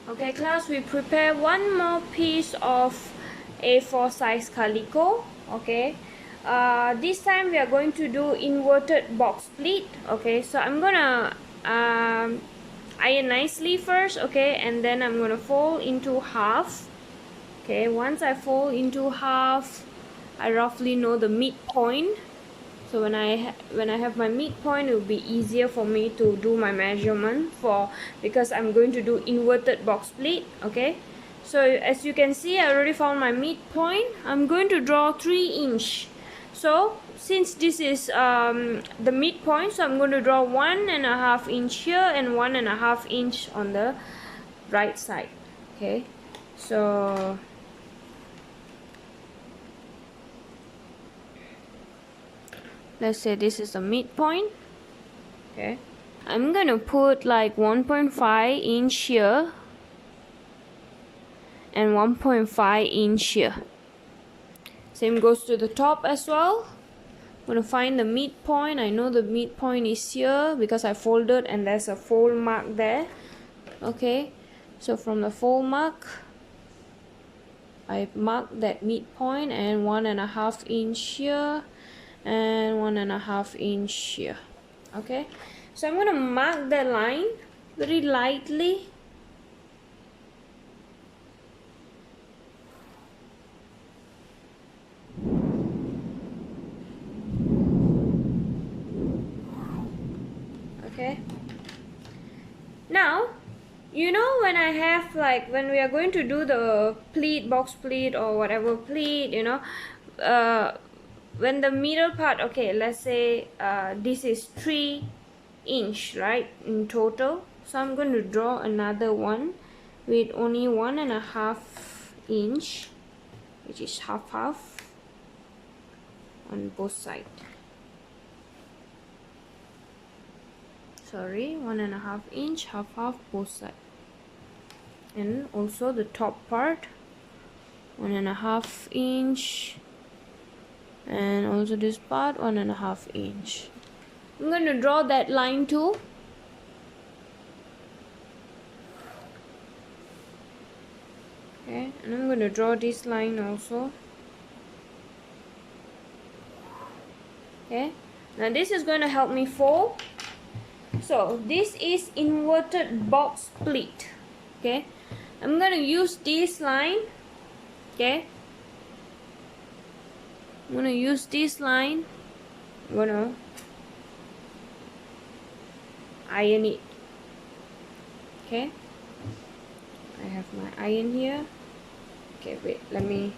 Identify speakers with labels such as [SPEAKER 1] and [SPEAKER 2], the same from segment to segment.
[SPEAKER 1] Okay class, we prepare one more piece of A4 size calico. Okay, this time we are going to do inverted box pleat. Okay, so I'm gonna iron nicely first, okay, and then I'm gonna fold into half. Okay, once I fold into half, I roughly know the midpoint. So when I have my midpoint, it will be easier for me to do my measurement because I'm going to do inverted box pleat. Okay, so as you can see, I already found my midpoint. I'm going to draw 3 inch. So since this is the midpoint, so I'm going to draw 1.5 inch here and 1.5 inch on the right side. Okay, so let's say this is the midpoint. Okay, I'm gonna put like 1.5 inch here and 1.5 inch here. Same goes to the top as well. I'm gonna find the midpoint. I know the midpoint is here because I folded and there's a fold mark there. Okay, so from the fold mark, I mark that midpoint and 1.5 inch here and 1.5 inch here. Okay, so I'm gonna mark that line very lightly. Okay, now you know when I have like when we are going to do the pleat, box pleat or whatever pleat, you know, when the middle part, okay, let's say this is 3 inch, right, in total. So I'm going to draw another one with only 1.5 inch, which is half on both sides. Sorry, 1.5 inch, half both sides. And also the top part, 1.5 inch, and also this part 1.5 inch. I'm going to draw that line too. Okay, and I'm going to draw this line also. Okay, now this is going to help me fold. So this is inverted box pleat. Okay, I'm going to use this line. Okay, I'm going to use this line. I'm going to iron it. Okay, I have my iron here. Okay, wait, let me.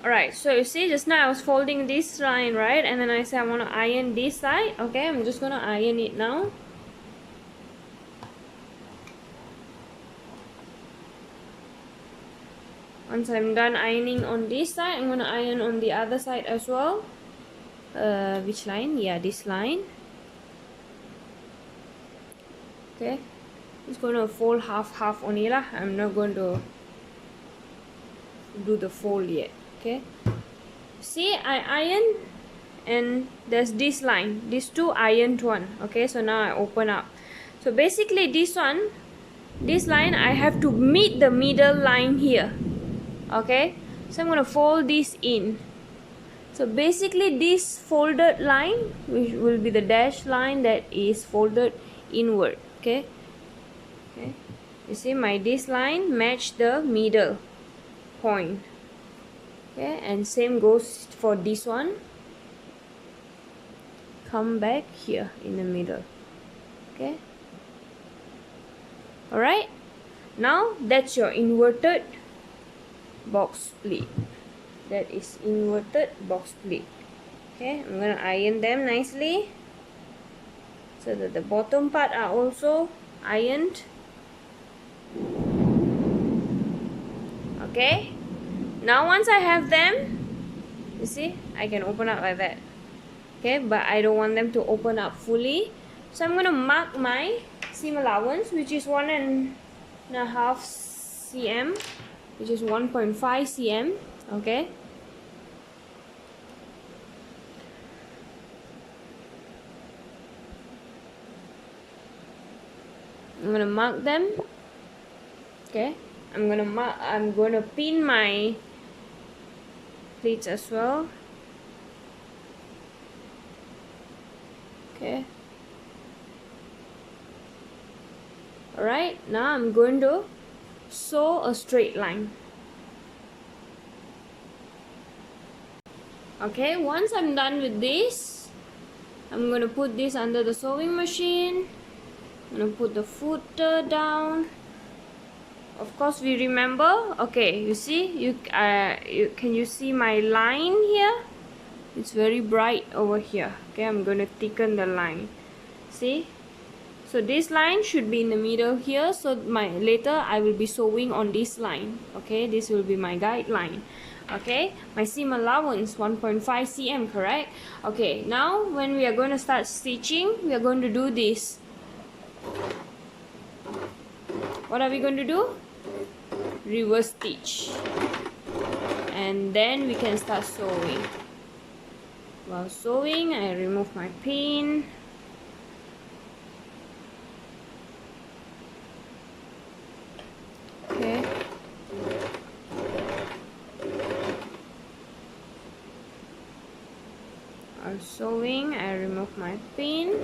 [SPEAKER 1] Alright, so you see just now I was folding this line, right, and then I said I want to iron this side. Okay, I'm just gonna iron it now. Once I'm done ironing on this side, I'm gonna iron on the other side as well. Which line? Yeah, this line. Okay, it's gonna fold half only lah. I'm not going to do the fold yet. Okay, see, I iron and there's this line, these two ironed one. Okay, so now I open up. So basically this one, this line, I have to meet the middle line here. Okay, so I'm going to fold this in. So basically this folded line, which will be the dashed line that is folded inward. Okay, okay, you see my this line match the middle point. Okay, and same goes for this one. Come back here in the middle. Okay, alright, now that's your inverted box pleat. That is inverted box pleat. Okay, I'm gonna iron them nicely so that the bottom part are also ironed. Okay, now once I have them, you see, I can open up like that. Okay, but I don't want them to open up fully, so I'm gonna mark my seam allowance, which is 1.5 cm, which is 1.5 cm. Okay, I'm gonna mark them. Okay, I'm gonna pin my pleats as well. Okay. Alright, now I'm going to sew a straight line. Okay, once I'm done with this, I'm going to put this under the sewing machine. I'm going to put the footer down. Of course, we remember. Okay, you see, can you see my line here? It's very bright over here. Okay, I'm going to thicken the line. See? So this line should be in the middle here. So later I will be sewing on this line. Okay, this will be my guideline. Okay, my seam allowance 1.5 cm, correct? Okay, now when we are going to start stitching, we are going to do this. What are we going to do? Reverse stitch. And then we can start sewing. While sewing, I remove my pin. Okay. While sewing, I remove my pin.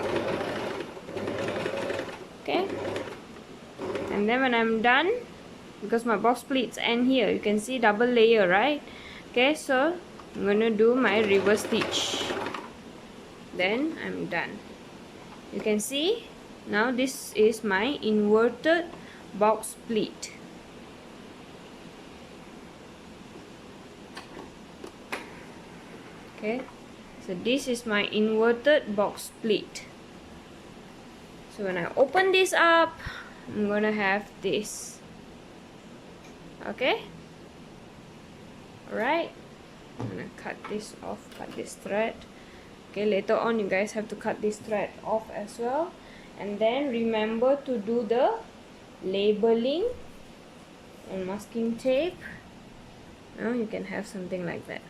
[SPEAKER 1] Okay. And then when I'm done, because my box pleats end here, you can see double layer, right? Okay, so I'm gonna do my reverse stitch. Then I'm done. You can see now this is my inverted box pleat. Okay, so this is my inverted box pleat. So when I open this up, I'm gonna have this. Okay, alright, I'm gonna cut this off, cut this thread. Okay, later on you guys have to cut this thread off as well. And then remember to do the labeling and masking tape. Now you can have something like that.